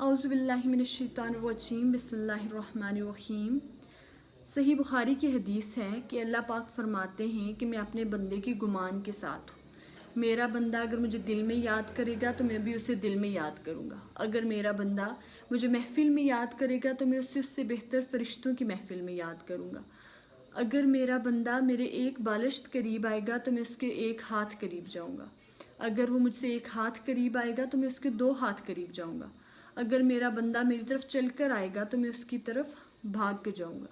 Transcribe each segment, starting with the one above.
औज़ु बिल्लाहि मिनश्शैतानिर्रजीम बिस्मिल्लाहिर्रहमानिर्रहीम। सही बुखारी की हदीस है कि अल्लाह पाक फरमाते हैं कि मैं अपने बंदे की गुमान के साथ हूँ। मेरा बंदा अगर मुझे दिल में याद करेगा तो मैं भी उसे दिल में याद करूँगा। अगर मेरा बंदा मुझे महफ़िल में याद करेगा तो मैं उससे बेहतर फ़रिश्तों की महफ़िल में याद करूँगा। अगर मेरा बंदा मेरे एक बालिश्त करीब आएगा तो मैं उसके एक हाथ करीब जाऊँगा। अगर वो मुझसे एक हाथ करीब आएगा तो मैं उसके 2 हाथ करीब जाऊँगा। अगर मेरा बंदा मेरी तरफ चलकर आएगा तो मैं उसकी तरफ भाग के जाऊँगा।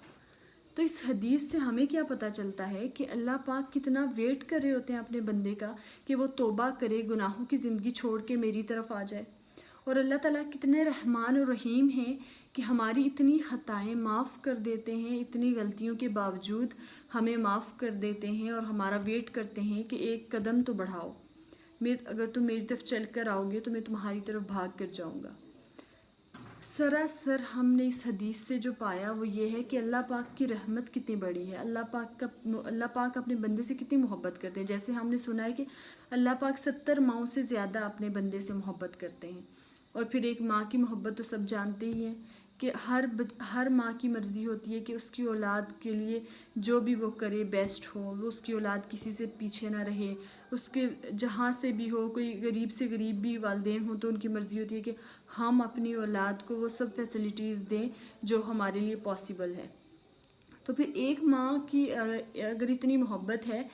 तो इस हदीस से हमें क्या पता चलता है कि अल्लाह पाक कितना वेट कर रहे होते हैं अपने बंदे का कि वो तौबा करे, गुनाहों की ज़िंदगी छोड़ के मेरी तरफ आ जाए। और अल्लाह ताला कितने रहमान और रहीम हैं कि हमारी इतनी ख़ताएँ माफ़ कर देते हैं, इतनी गलतियों के बावजूद हमें माफ़ कर देते हैं और हमारा वेट करते हैं कि एक कदम तो बढ़ाओ, अगर तुम मेरी तरफ चल कर आओगे तो मैं तुम्हारी तरफ भाग कर जाऊँगा। सरासर हमने इस हदीस से जो पाया वो ये है कि अल्लाह पाक की रहमत कितनी बड़ी है। अल्लाह पाक अपने बंदे से कितनी मोहब्बत करते हैं। जैसे हमने सुना है कि अल्लाह पाक 70 माओं से ज़्यादा अपने बंदे से मोहब्बत करते हैं। और फिर एक माँ की मोहब्बत तो सब जानते ही हैं कि हर माँ की मर्ज़ी होती है कि उसकी औलाद के लिए जो भी वो करे बेस्ट हो, वो उसकी औलाद किसी से पीछे ना रहे, उसके जहाँ से भी हो, कोई गरीब से गरीब भी वालिदैन हों तो उनकी मर्ज़ी होती है कि हम अपनी औलाद को वो सब फैसिलिटीज़ दें जो हमारे लिए पॉसिबल है। तो फिर एक माँ की अगर इतनी मोहब्बत है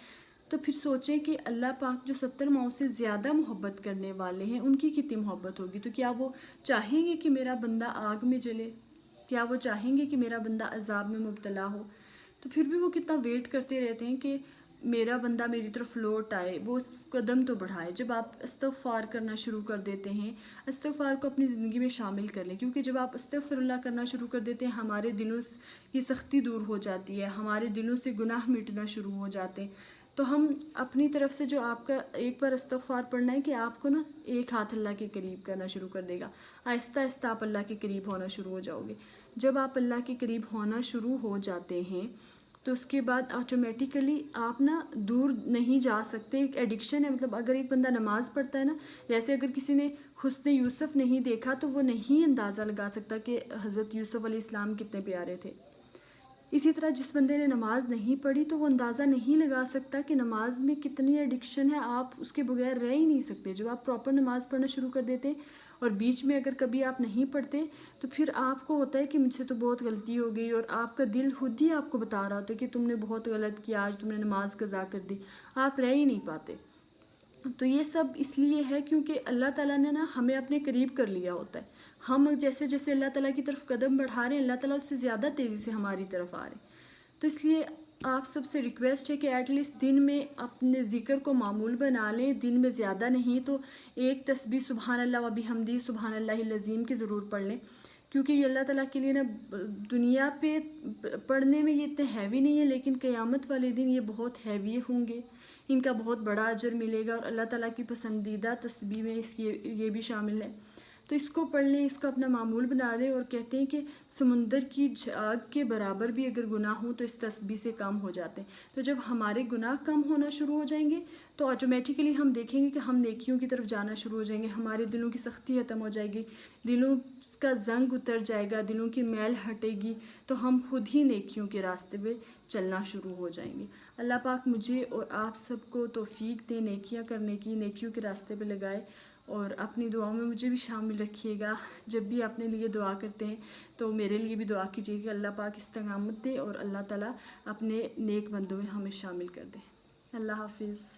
तो फिर सोचें कि अल्लाह पाक जो 70 माओं से ज़्यादा मोहब्बत करने वाले हैं उनकी कितनी मोहब्बत होगी। तो क्या वो चाहेंगे कि मेरा बंदा आग में जले? क्या वो चाहेंगे कि मेरा बंदा अज़ाब में मुब्तला हो? तो फिर भी वो कितना वेट करते रहते हैं कि मेरा बंदा मेरी तरफ लौट आए, वो कदम तो बढ़ाए। जब आप इस्तग़फ़ार करना शुरू कर देते हैं, इस्तग़फ़ार को अपनी ज़िंदगी में शामिल कर लें, क्योंकि जब आप इस्तग़फ़िरुल्लाह करना शुरू कर देते हैं हमारे दिलों की सख्ती दूर हो जाती है, हमारे दिलों से गुनाह मिटना शुरू हो जाते हैं। तो हम अपनी तरफ से जो आपका एक बार इस्तग़फ़ार पढ़ना है कि आपको ना एक हाथ अल्लाह के करीब करना शुरू कर देगा। आहिस्ता आहिस्ता आप अल्लाह के करीब होना शुरू हो जाओगे। जब आप अल्लाह के करीब होना शुरू हो जाते हैं तो उसके बाद ऑटोमेटिकली आप ना दूर नहीं जा सकते। एक एडिक्शन है, मतलब अगर एक बंदा नमाज़ पढ़ता है ना, जैसे अगर किसी ने हुस्न यूसुफ नहीं देखा तो वो नहीं अंदाज़ा लगा सकता कि हज़रत यूसुफ अलैहिस्सलाम कितने प्यारे थे। इसी तरह जिस बंदे ने नमाज़ नहीं पढ़ी तो वो अंदाज़ा नहीं लगा सकता कि नमाज में कितनी एडिक्शन है, आप उसके बगैर रह ही नहीं सकते। जब आप प्रॉपर नमाज़ पढ़ना शुरू कर देते और बीच में अगर कभी आप नहीं पढ़ते तो फिर आपको होता है कि मुझसे तो बहुत गलती हो गई, और आपका दिल खुद ही आपको बता रहा होता है कि तुमने बहुत गलत किया, आज तुमने नमाज कज़ा कर दी, आप रह ही नहीं पाते। तो ये सब इसलिए है क्योंकि अल्लाह ताला ने ना हमें अपने करीब कर लिया होता है। हम जैसे जैसे अल्लाह ताला की तरफ कदम बढ़ा रहे हैं, अल्लाह ताला उससे ज़्यादा तेज़ी से हमारी तरफ आ रहे हैं। तो इसलिए आप सबसे रिक्वेस्ट है कि एटलीस्ट दिन में अपने ज़िक्र को मामूल बना लें। दिन में ज़्यादा नहीं तो एक तस्बीह सुबहान अल्लाह व बिहम्दी सुबहान अल्लाहिल अज़ीम की ज़रूर पढ़ लें, क्योंकि ये अल्लाह ताला के लिए ना दुनिया पे पढ़ने में ये इतने हैवी नहीं है, लेकिन क़यामत वाले दिन ये बहुत हैवी होंगे, इनका बहुत बड़ा अजर मिलेगा। और अल्लाह ताला की पसंदीदा तस्बीह में ये भी शामिल है। तो इसको पढ़ लें, इसको अपना मामूल बना दें। और कहते हैं कि समुंदर की झाग के बराबर भी अगर गुनाह हो तो इस तस्बीह से कम हो जाते हैं। तो जब हमारे गुनाह कम होना शुरू हो जाएंगे तो ऑटोमेटिकली हम देखेंगे कि हम नेकियों की तरफ जाना शुरू हो जाएंगे, हमारे दिलों की सख्ती ख़त्म हो जाएगी, दिलों का जंग उतर जाएगा, दिलों की मैल हटेगी, तो हम खुद ही नेकियों के रास्ते पे चलना शुरू हो जाएंगे। अल्लाह पाक मुझे और आप सबको तौफीक दे नेकियां करने की, नेकियों के रास्ते पे लगाए। और अपनी दुआओं में मुझे भी शामिल रखिएगा। जब भी अपने लिए दुआ करते हैं तो मेरे लिए भी दुआ कीजिएगा, अल्लाह पाक इस्तिक़ामत दे और अल्लाह ताला अपने नेक बंदों में हमें शामिल कर दे। अल्लाह हाफिज़।